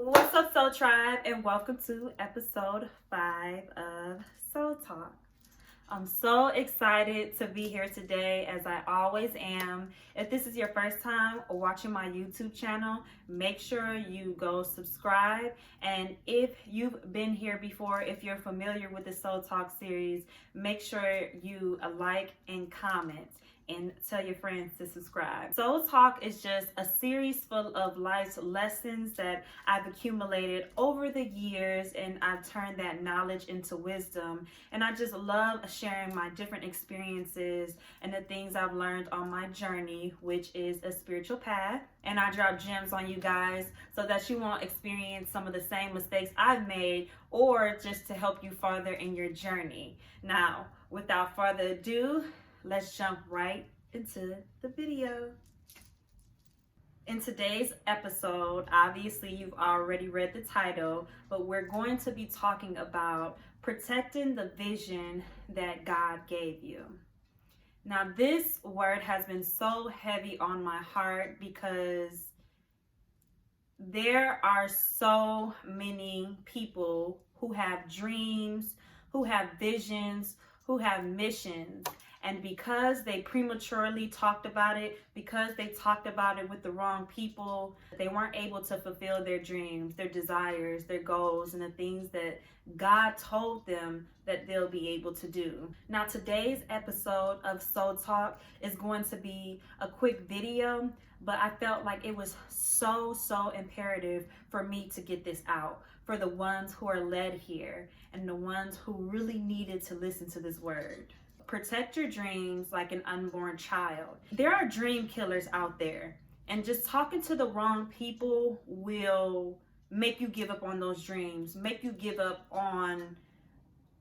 What's up, Soul Tribe, and welcome to episode 5 of Soul Talk. I'm so excited to be here today, as I always am. If this is your first time watching my YouTube channel, make sure you go subscribe. And if you've been here before, if you're familiar with the Soul Talk series, make sure you like and comment and tell your friends to subscribe. Soul Talk is just a series full of life's lessons that I've accumulated over the years, and I've turned that knowledge into wisdom. And I just love sharing my different experiences and the things I've learned on my journey, which is a spiritual path. And I drop gems on you guys so that you won't experience some of the same mistakes I've made, or just to help you farther in your journey. Now, without further ado, let's jump right into the video. In today's episode, obviously you've already read the title, but we're going to be talking about protecting the vision that God gave you. Now, this word has been so heavy on my heart because there are so many people who have dreams, who have visions, who have missions. And because they prematurely talked about it, because they talked about it with the wrong people, they weren't able to fulfill their dreams, their desires, their goals, and the things that God told them that they'll be able to do. Now, today's episode of Soul Talk is going to be a quick video, but I felt like it was so imperative for me to get this out for the ones who are led here and the ones who really needed to listen to this word. Protect your dreams like an unborn child. There are dream killers out there, and just talking to the wrong people will make you give up on those dreams, make you give up on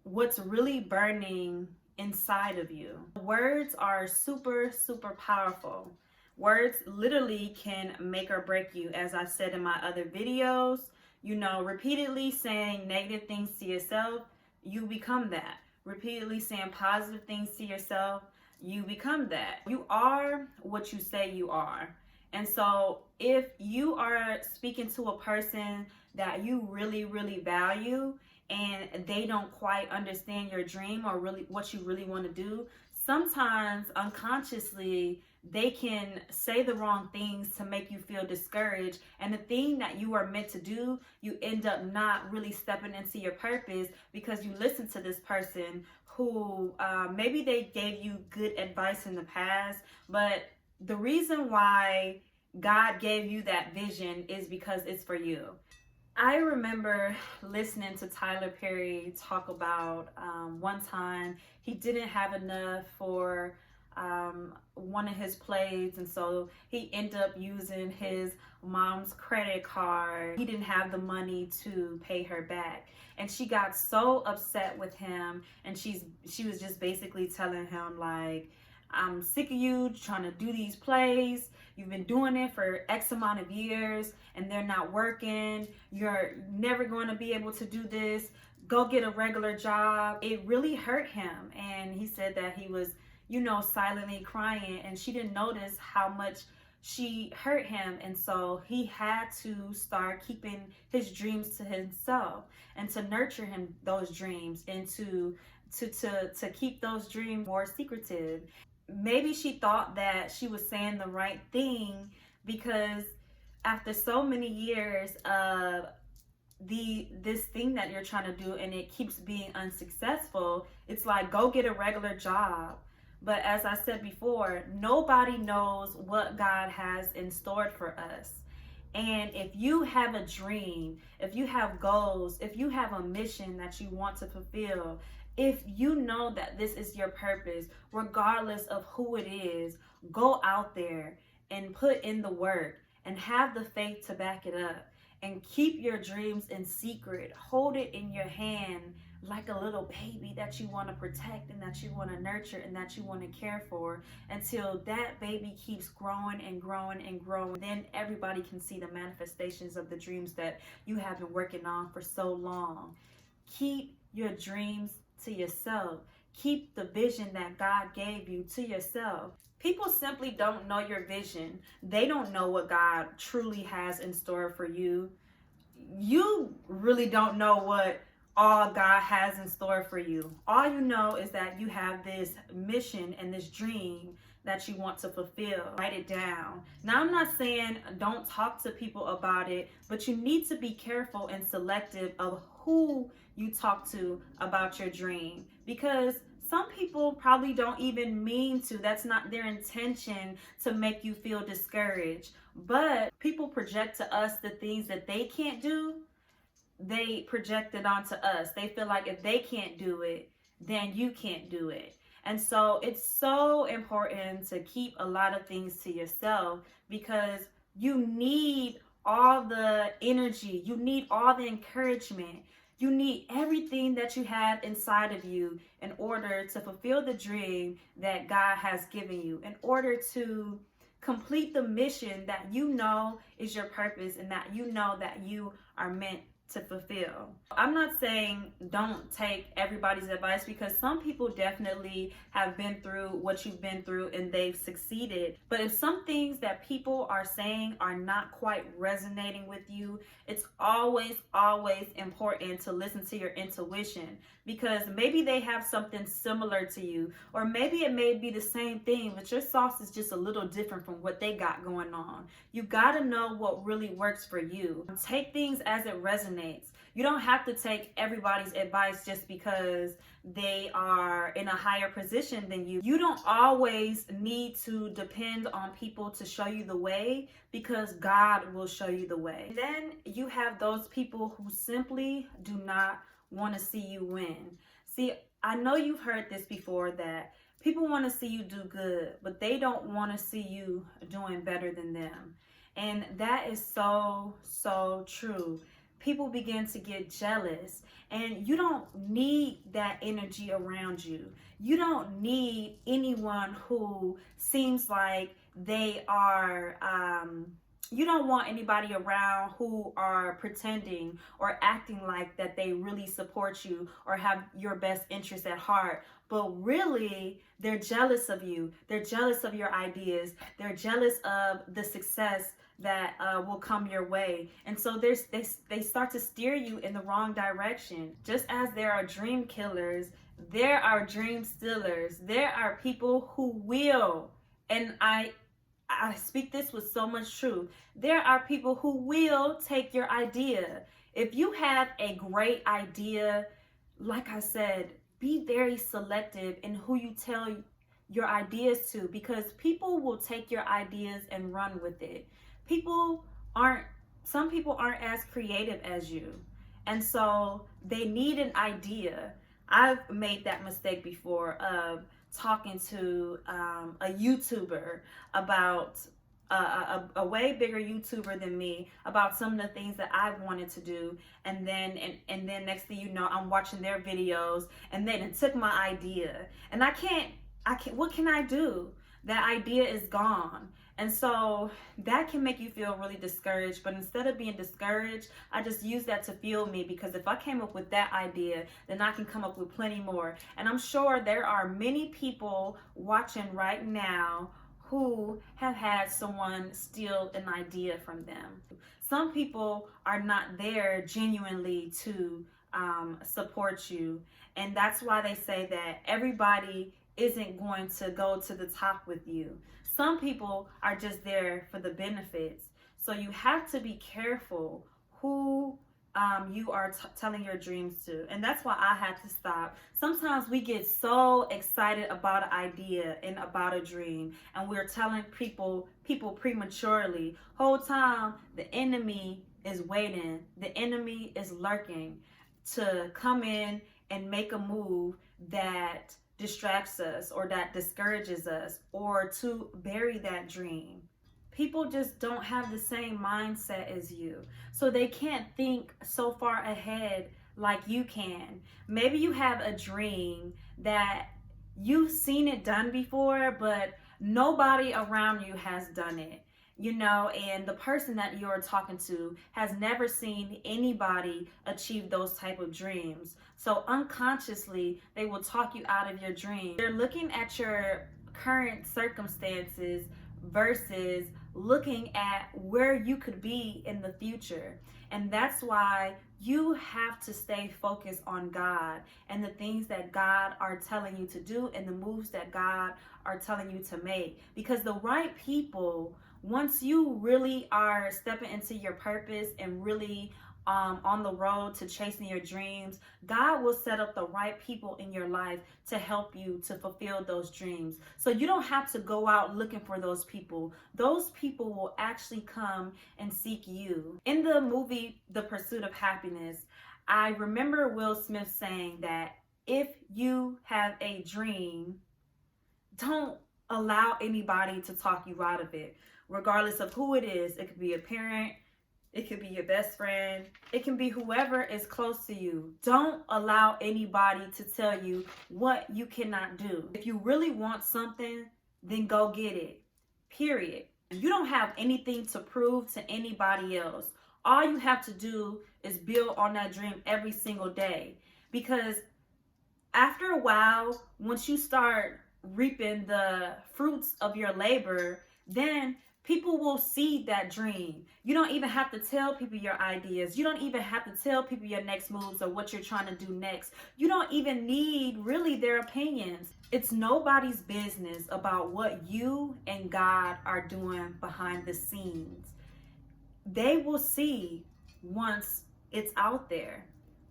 what's really burning inside of you. Words are super powerful. Words literally can make or break you. As I said in my other videos, repeatedly saying negative things to yourself, you become that. Repeatedly saying positive things to yourself, you become that. You are what you say you are. And so if you are speaking to a person that you really value and they don't quite understand your dream or really what you really want to do, sometimes unconsciously they can say the wrong things to make you feel discouraged, and the thing that you are meant to do, you end up not really stepping into your purpose because you listen to this person who maybe they gave you good advice in the past, but the reason why God gave you that vision is because it's for you. I remember listening to Tyler Perry talk about one time he didn't have enough for one of his plays, and so he ended up using his mom's credit card. He didn't have the money to pay her back, and she got so upset with him, and she was just basically telling him, like, I'm sick of you trying to do these plays. You've been doing it for X amount of years and they're not working. You're never going to be able to do this. Go get a regular job. It really hurt him, and he said that he was silently crying, and she didn't notice how much she hurt him. And so he had to start keeping his dreams to himself and to nurture him those dreams, and to keep those dreams more secretive. Maybe she thought that she was saying the right thing, because after so many years of this thing that you're trying to do and it keeps being unsuccessful, it's like, go get a regular job. But as I said before, nobody knows what God has in store for us. And if you have a dream, if you have goals, if you have a mission that you want to fulfill, if you know that this is your purpose, regardless of who it is, go out there and put in the work and have the faith to back it up, and keep your dreams in secret. Hold it in your hand like a little baby that you want to protect and that you want to nurture and that you want to care for, until that baby keeps growing and growing and growing. Then everybody can see the manifestations of the dreams that you have been working on for so long. Keep your dreams to yourself. Keep the vision that God gave you to yourself. People simply don't know your vision. They don't know what God truly has in store for you. you really don't know what all God has in store for you. All you know is that you have this mission and this dream that you want to fulfill. Write it down. Now, I'm not saying don't talk to people about it, but you need to be careful and selective of who you talk to about your dream, because some people probably don't even mean to. That's not their intention to make you feel discouraged. But people project to us the things that they can't do. They project it onto us. They feel like if they can't do it, then you can't do it. And so it's so important to keep a lot of things to yourself, because you need all the energy, you need all the encouragement, you need everything that you have inside of you in order to fulfill the dream that God has given you, in order to complete the mission that you know is your purpose and that you know that you are meant to fulfill. I'm not saying don't take everybody's advice, because some people definitely have been through what you've been through and they've succeeded. But if some things that people are saying are not quite resonating with you, it's always important to listen to your intuition, because maybe they have something similar to you, or maybe it may be the same thing, but your sauce is just a little different from what they got going on. You got to know what really works for you. Take things as it resonates. You don't have to take everybody's advice just because they are in a higher position than you. You don't always need to depend on people to show you the way, because God will show you the way. And then you have those people who simply do not want to see you win. See, I know you've heard this before, that people want to see you do good, but they don't want to see you doing better than them. And that is so true. People begin to get jealous, and you don't need that energy around you. You don't need anyone who seems like they are, you don't want anybody around who are pretending or acting like that they really support you or have your best interest at heart, but really they're jealous of you. They're jealous of your ideas. They're jealous of the success that will come your way. And so they start to steer you in the wrong direction. Just as there are dream killers, there are dream stealers. There are people who will, and I speak this with so much truth, there are people who will take your idea. If you have a great idea, like I said, be very selective in who you tell your ideas to, because people will take your ideas and run with it. Some people aren't as creative as you, and so they need an idea. I've made that mistake before of talking to a YouTuber about a way bigger YouTuber than me about some of the things that I wanted to do, and then next thing you know, I'm watching their videos, and then it took my idea, and I can't. What can I do? That idea is gone. And so that can make you feel really discouraged. But instead of being discouraged, I just use that to fuel me, because if I came up with that idea, then I can come up with plenty more. And I'm sure there are many people watching right now who have had someone steal an idea from them. Some people are not there genuinely to support you. And that's why they say that everybody isn't going to go to the top with you. Some people are just there for the benefits. So you have to be careful who you are telling your dreams to. And that's why I had to stop. Sometimes we get so excited about an idea and about a dream, and we're telling people prematurely. Whole time the enemy is waiting. The enemy is lurking to come in and make a move that distracts us or that discourages us, or to bury that dream. People just don't have the same mindset as you, so they can't think so far ahead like you can. Maybe you have a dream that you've seen it done before, but nobody around you has done it, and the person that you're talking to has never seen anybody achieve those type of dreams. So unconsciously, they will talk you out of your dream. They're looking at your current circumstances versus looking at where you could be in the future. And that's why you have to stay focused on God and the things that God are telling you to do and the moves that God are telling you to make. Because the right people, once you really are stepping into your purpose and really on the road to chasing your dreams, God will set up the right people in your life to help you to fulfill those dreams. So you don't have to go out looking for those people. Those people will actually come and seek you. In the movie The Pursuit of Happiness, I remember Will Smith saying that if you have a dream, don't allow anybody to talk you out of it, regardless of who it is. It could be a parent, it could be your best friend, it can be whoever is close to you. Don't allow anybody to tell you what you cannot do. If you really want something, then go get it. Period. You don't have anything to prove to anybody else. All you have to do is build on that dream every single day. Because after a while, once you start reaping the fruits of your labor, then people will see that dream. You don't even have to tell people your ideas. You don't even have to tell people your next moves or what you're trying to do next. You don't even need really their opinions. It's nobody's business about what you and God are doing behind the scenes. They will see once it's out there.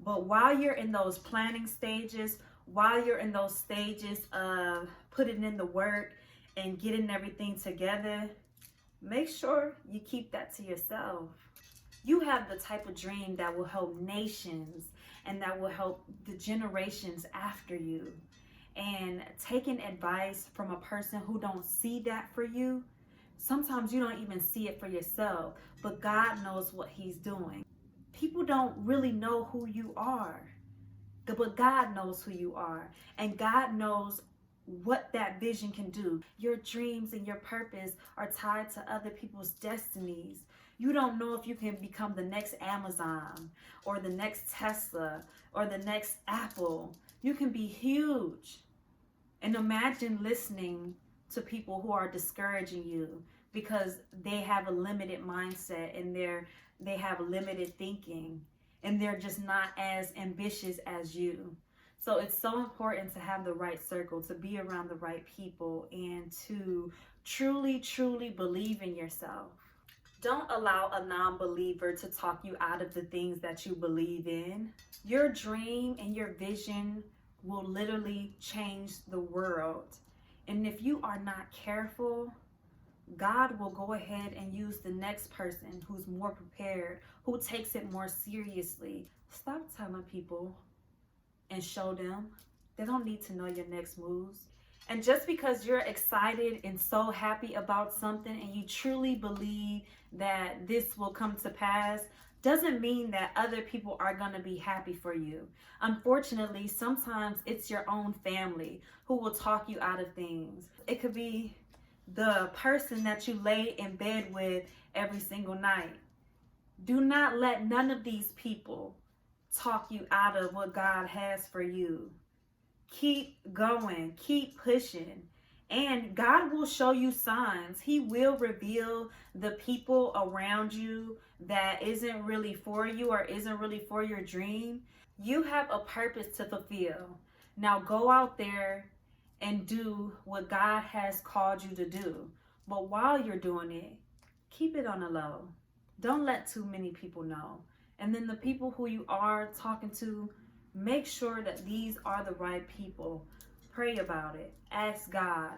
But while you're in those planning stages, while you're in those stages of putting in the work and getting everything together, make sure you keep that to yourself. You have the type of dream that will help nations and that will help the generations after you. And taking advice from a person who don't see that for you, sometimes you don't even see it for yourself, but God knows what he's doing. People don't really know who you are, but God knows who you are, and God knows what that vision can do. Your dreams and your purpose are tied to other people's destinies. You don't know if you can become the next Amazon or the next Tesla or the next Apple. You can be huge. And imagine listening to people who are discouraging you because they have a limited mindset and they have limited thinking and they're just not as ambitious as you. So it's so important to have the right circle, to be around the right people, and to truly, truly believe in yourself. Don't allow a non-believer to talk you out of the things that you believe in. Your dream and your vision will literally change the world. And if you are not careful, God will go ahead and use the next person who's more prepared, who takes it more seriously. Stop telling people and show them. They don't need to know your next moves. And just because you're excited and so happy about something and you truly believe that this will come to pass, doesn't mean that other people are going to be happy for you. Unfortunately, sometimes it's your own family who will talk you out of things. It could be the person that you lay in bed with every single night. Do not let none of these people talk you out of what God has for you. Keep going, keep pushing, and God will show you signs. He will reveal the people around you that isn't really for you or isn't really for your dream. You have a purpose to fulfill. Now go out there and do what God has called you to do. But while you're doing it, keep it on the low. Don't let too many people know. And then the people who you are talking to, make sure that these are the right people. Pray about it. Ask God,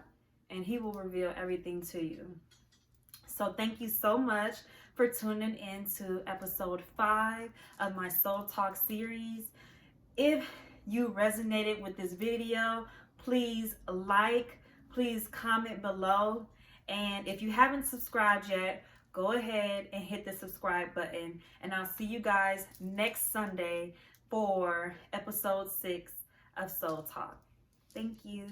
and he will reveal everything to you. So thank you so much for tuning in to episode 5 of my Soul Talk series. If you resonated with this video, please like, please comment below. And if you haven't subscribed yet, go ahead and hit the subscribe button. And I'll see you guys next Sunday for episode 6 of Soul Talk. Thank you.